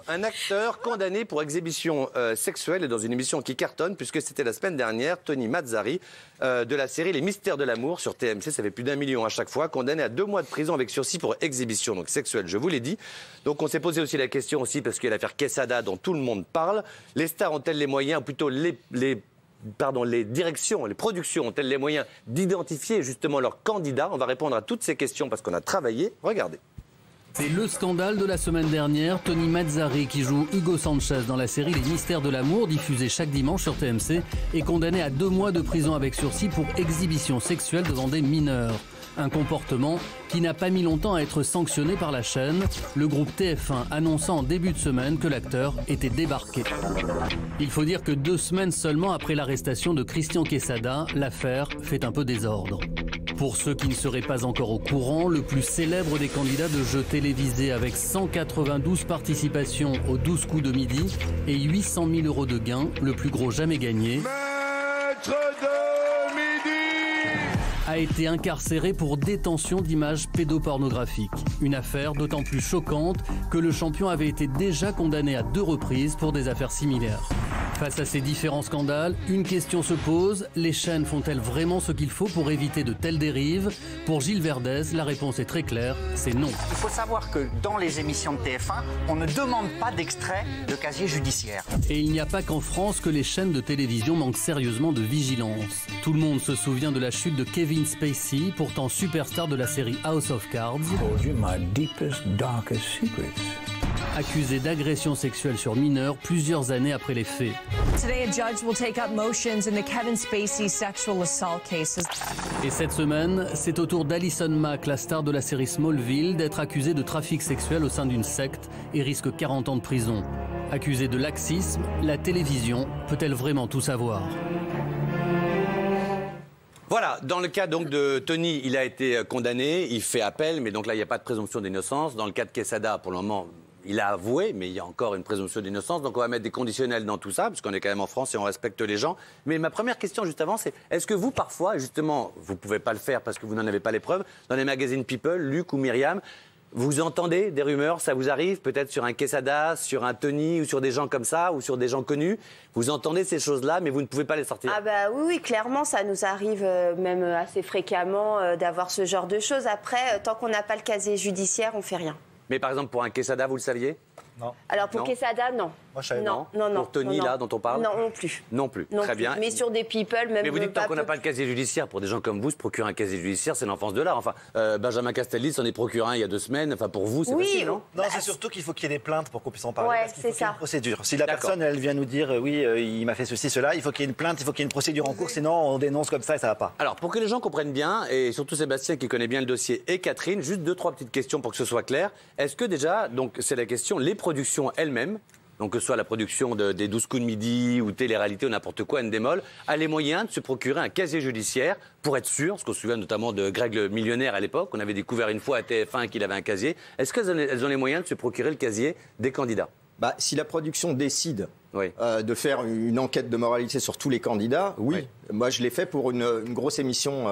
Un acteur condamné pour exhibition sexuelle et dans une émission qui cartonne, puisque c'était la semaine dernière, Tony Mazzari, de la série Les Mystères de l'amour sur TMC, ça fait plus d'1 million à chaque fois, condamné à 2 mois de prison avec sursis pour exhibition donc sexuelle, je vous l'ai dit. Donc on s'est posé aussi la question aussi, parce qu'il y a l'affaire Quesada dont tout le monde parle. Les stars ont-elles les moyens, ou plutôt les directions, les productions ont-elles les moyens d'identifier justement leurs candidats? On va répondre à toutes ces questions parce qu'on a travaillé. Regardez. C'est le scandale de la semaine dernière. Tony Mazzari, qui joue Hugo Sanchez dans la série Les Mystères de l'amour, diffusée chaque dimanche sur TMC, est condamné à 2 mois de prison avec sursis pour exhibition sexuelle devant des mineurs. Un comportement qui n'a pas mis longtemps à être sanctionné par la chaîne, le groupe TF1 annonçant en début de semaine que l'acteur était débarqué. Il faut dire que 2 semaines seulement après l'arrestation de Christian Quesada, l'affaire fait un peu désordre. Pour ceux qui ne seraient pas encore au courant, le plus célèbre des candidats de jeux télévisés avec 192 participations aux 12 coups de midi et 800 000 € de gains, le plus gros jamais gagné, Maître de midi, a été incarcéré pour détention d'images pédopornographiques. Une affaire d'autant plus choquante que le champion avait été déjà condamné à 2 reprises pour des affaires similaires. Face à ces différents scandales, une question se pose, les chaînes font-elles vraiment ce qu'il faut pour éviter de telles dérives? Pour Gilles Verdez, la réponse est très claire, c'est non. Il faut savoir que dans les émissions de TF1, on ne demande pas d'extrait de casier judiciaire. Et il n'y a pas qu'en France que les chaînes de télévision manquent sérieusement de vigilance. Tout le monde se souvient de la chute de Kevin Spacey, pourtant superstar de la série House of Cards. Accusé d'agression sexuelle sur mineurs plusieurs années après les faits. Today, a judge will take up motions in the Kevin Spacey sexual assault cases. Et cette semaine, c'est au tour d'Alison Mack, la star de la série Smallville, d'être accusée de trafic sexuel au sein d'une secte et risque 40 ans de prison. Accusée de laxisme, la télévision peut-elle vraiment tout savoir? Voilà, dans le cas donc de Tony, il a été condamné, il fait appel, mais donc là il n'y a pas de présomption d'innocence. Dans le cas de Quesada, pour le moment, il a avoué, mais il y a encore une présomption d'innocence. Donc on va mettre des conditionnels dans tout ça, puisqu'on est quand même en France et on respecte les gens. Mais ma première question juste avant, c'est est-ce que vous, parfois, justement, vous ne pouvez pas le faire parce que vous n'en avez pas les preuves, dans les magazines People, Luc ou Myriam, vous entendez des rumeurs, ça vous arrive peut-être sur un Quesada, sur un Tony ou sur des gens comme ça, ou sur des gens connus. Vous entendez ces choses-là, mais vous ne pouvez pas les sortir. Ah bah oui, clairement, ça nous arrive même assez fréquemment d'avoir ce genre de choses. Après, tant qu'on n'a pas le casier judiciaire, on fait rien. Mais par exemple, pour un Quesada, vous le saviez? Non. Alors pour Non. Quesada, non. Moi, je savais Non, non, non. Pour Tony, non, là, dont on parle? Non, non plus. Non plus. Non Très plus. bien. Mais sur des people, même. Mais vous dites tant qu'on n'a pas le casier judiciaire, pour des gens comme vous, se procurer un casier judiciaire, c'est l'enfance de l'art. Enfin, Benjamin Castaldi s'en est procuré un il y a 2 semaines. Enfin, pour vous, c'est facile, non? Non, c'est surtout qu'il faut qu'il y ait des plaintes pour qu'on puisse en parler. Ouais, parce qu'il faut c'est qu'il y ait ça. une procédure. Si la D'accord. personne, elle vient nous dire oui, il m'a fait ceci, cela, il faut qu'il y ait une plainte, il faut qu'il y ait une procédure en cours, sinon on dénonce comme ça et ça va pas. Alors, pour que les gens comprennent bien, et surtout Sébastien qui connaît bien le dossier, et Catherine, juste 2-3 petites questions pour que ce soit clair. Est-ce que déjà, donc c'est la question, les productions elles-mêmes, donc que ce soit la production des 12 coups de midi ou télé-réalité ou n'importe quoi, Endemol, a les moyens de se procurer un casier judiciaire pour être sûr, parce qu'on se souvient notamment de Greg le millionnaire à l'époque, on avait découvert une fois à TF1 qu'il avait un casier. Est-ce qu'elles ont les moyens de se procurer le casier des candidats? Bah, si la production décide Oui. de faire une enquête de moralité sur tous les candidats, oui. Oui. Moi, je l'ai fait pour une grosse émission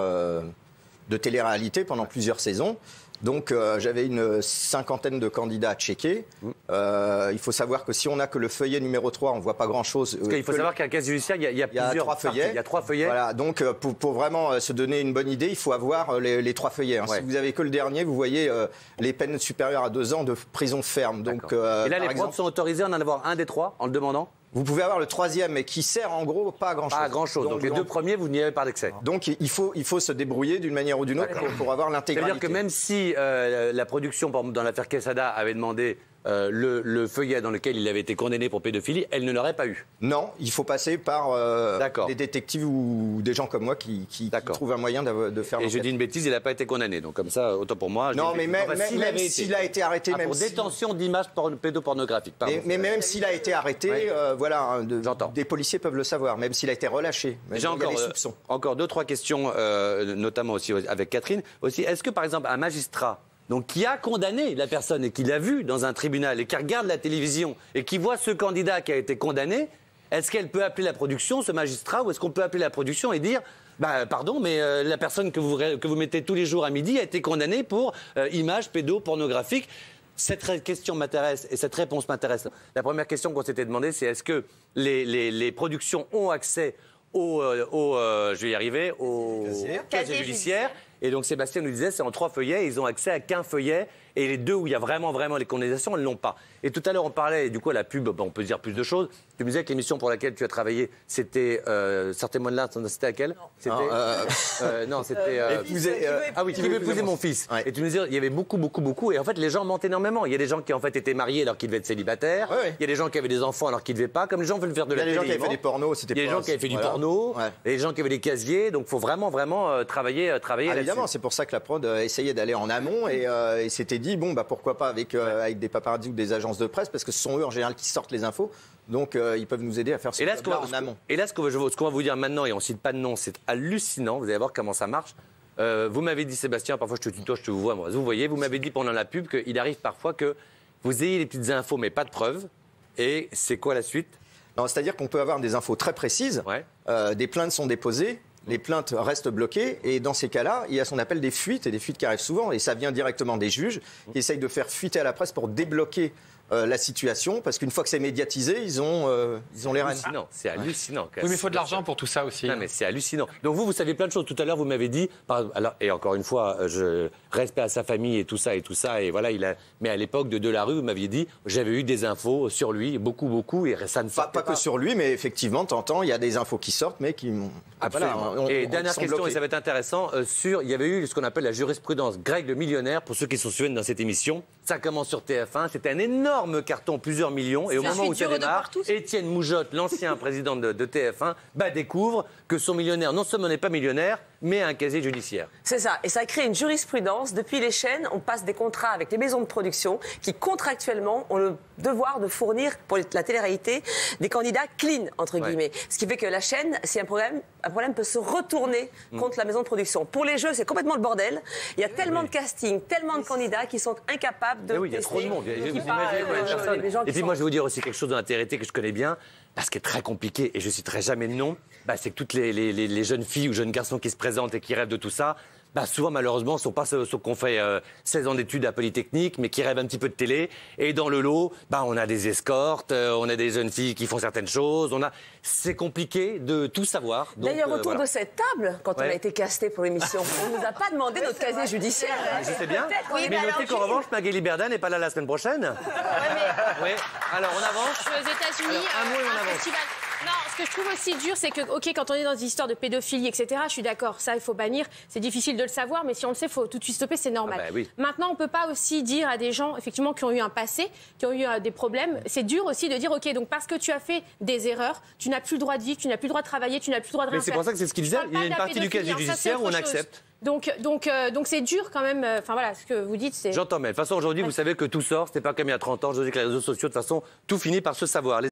de télé-réalité pendant plusieurs saisons. Donc, j'avais une 50aine de candidats à checker. Il faut savoir que si on n'a que le feuillet numéro 3, on ne voit pas grand-chose. Parce qu'il faut savoir qu'un casier judiciaire, il y a plusieurs 3 feuillets. Il y a 3 feuillets. Voilà, donc pour vraiment se donner une bonne idée, il faut avoir les 3 feuillets. Hein. Ouais. Si vous avez que le dernier, vous voyez les peines supérieures à 2 ans de prison ferme. Donc, Et là, par les exemple, prods sont autorisés à en avoir un des 3 en le demandant? vous pouvez avoir le 3e, mais qui sert en gros pas à grand-chose. Pas à grand-chose. Donc les 2 premiers, vous n'y avez pas d'accès. Donc il faut se débrouiller d'une manière ou d'une autre pour avoir l'intégralité. C'est-à-dire que même si la production, par exemple, dans l'affaire Quesada, avait demandé le feuillet dans lequel il avait été condamné pour pédophilie, elle ne l'aurait pas eu. Non, il faut passer par D'accord. des détectives ou des gens comme moi qui trouvent un moyen de faire Et je l'enquête. dis une bêtise, il n'a pas été condamné. Donc comme ça, autant pour moi. je Non, dis mais une même, bêtise. Enfin, même avait s'il a été arrêté, même pour si- détention d'images pédopornographiques. Pardon. mais même s'il a été arrêté, Oui. voilà, J'entends. des policiers peuvent le savoir, même s'il a été relâché. Même J'ai il y a encore, des soupçons. encore 2-3 questions, notamment aussi avec Catherine. Aussi, est-ce que par exemple un magistrat donc, qui a condamné la personne et qui l'a vu dans un tribunal et qui regarde la télévision et qui voit ce candidat qui a été condamné, est-ce qu'elle peut appeler la production, ce magistrat, ou est-ce qu'on peut appeler la production et dire bah, pardon, mais la personne que vous mettez tous les jours à midi a été condamnée pour images pédopornographiques? cette question m'intéresse et cette réponse m'intéresse. La première question qu'on s'était demandé, c'est est-ce que les productions ont accès je vais y arriver, au casier judiciaire. Et donc Sébastien nous disait, c'est en 3 feuillets, ils ont accès à qu'un feuillet, et les 2 où il y a vraiment les condamnations, elles ne l'ont pas. Et tout à l'heure, on parlait, et du coup, à la pub, on peut dire plus de choses. Tu me disais que l'émission pour laquelle tu as travaillé, c'était Sortez-moi de là, c'était laquelle? Non, c'était... Qui veut épouser mon fils. Ouais. Et tu me disais, il y avait beaucoup, et en fait, les gens mentent énormément. Il y a des gens qui, en fait, étaient mariés alors qu'ils devaient être célibataires. Ouais. Il y a des gens qui avaient des enfants alors qu'ils ne devaient pas, comme les gens veulent faire de la télé. Il y a des gens qui avaient fait des pornos, c'était pas... Il y a des gens qui avaient fait du porno, et des gens qui avaient des casiers, donc il faut vraiment travailler là-dessus. Évidemment, c'est pour ça que la prod essayait d'aller en amont et s'était dit, bon, bah pourquoi pas avec des paparazzis ou des agences de presse, parce que ce sont eux en général qui sortent les infos, donc ils peuvent nous aider à faire ce job-là en amont. Et là, ce qu'on va vous dire maintenant, et on ne cite pas de nom, c'est hallucinant, vous allez voir comment ça marche. Vous m'avez dit, Sébastien, parfois je te tutoie, je te vois, moi. Vous voyez, vous m'avez dit pendant la pub qu'il arrive parfois que vous ayez les petites infos, mais pas de preuves. Et c'est quoi la suite? C'est-à-dire qu'on peut avoir des infos très précises, des plaintes sont déposées, les plaintes restent bloquées, et dans ces cas-là, il y a ce qu'on appelle des fuites, et des fuites qui arrivent souvent, et ça vient directement des juges, qui essayent de faire fuiter à la presse pour débloquer la situation, parce qu'une fois que c'est médiatisé, ils ont les rênes. C'est hallucinant. Oui, mais il faut de l'argent pour tout ça aussi. Non, mais c'est hallucinant. Donc vous savez plein de choses. Tout à l'heure, vous m'avez dit, et encore une fois, je respecte à sa famille et tout ça, et voilà, mais à l'époque de Delarue, vous m'aviez dit, j'avais eu des infos sur lui, beaucoup, et ça ne sortait pas que sur lui, mais effectivement, de temps en temps, il y a des infos qui sortent, mais qui... Et dernière question, et ça va être intéressant, il y avait eu ce qu'on appelle la jurisprudence Greg le millionnaire, pour ceux qui se souviennent dans cette émission. Ça commence sur TF1, c'était un énorme carton, plusieurs millions, et au moment où ça démarre, Étienne Moujotte, l'ancien président de TF1, découvre que son millionnaire non seulement n'est pas millionnaire, mais a un casier judiciaire. C'est ça, et ça crée une jurisprudence. Depuis les chaînes, on passe des contrats avec les maisons de production qui contractuellement ont le devoir de fournir pour la télé-réalité des candidats clean, entre guillemets. Ce qui fait que la chaîne, si un problème peut se retourner contre la maison de production. Pour les jeux, c'est complètement le bordel. Il y a tellement de casting, tellement de candidats qui sont incapables de il y a trop de monde. Et puis moi, je vais vous dire aussi quelque chose dans la télé-réalité que je connais bien. Ce qui est très compliqué, et je ne citerai jamais de nom, c'est que toutes les jeunes filles ou jeunes garçons qui se présentent et qui rêvent de tout ça, souvent malheureusement ne sont pas ceux qu'on fait 16 ans d'études à Polytechnique, mais qui rêvent un petit peu de télé. Et dans le lot, on a des escortes, on a des jeunes filles qui font certaines choses. C'est compliqué de tout savoir. D'ailleurs, autour de cette table, quand on a été casté pour l'émission, on ne nous a pas demandé notre casier judiciaire. Je sais bien, mais notez qu'en revanche, Magali Berda n'est pas là la semaine prochaine. Oui. Alors, on avance. Je suis aux États-Unis. Un mot et on avance. Festival. Non, ce que je trouve aussi dur, c'est que, quand on est dans des histoires de pédophilie, etc., je suis d'accord, ça, il faut bannir. C'est difficile de le savoir, mais si on le sait, il faut tout de suite stopper, c'est normal. Oui. Maintenant, on ne peut pas aussi dire à des gens, effectivement, qui ont eu un passé, qui ont eu des problèmes, c'est dur aussi de dire, OK, donc parce que tu as fait des erreurs, tu n'as plus le droit de vivre, tu n'as plus le droit de travailler, tu n'as plus le droit de rien faire. Mais c'est pour ça que c'est ce qu'il disait, il y a une partie du casier judiciaire où on accepte. Donc c'est dur quand même. Enfin voilà, ce que vous dites, c'est... J'entends, mais de toute façon, aujourd'hui, vous savez que tout sort. C'était pas comme il y a 30 ans. Je dis que les réseaux sociaux, de toute façon, tout finit par se savoir.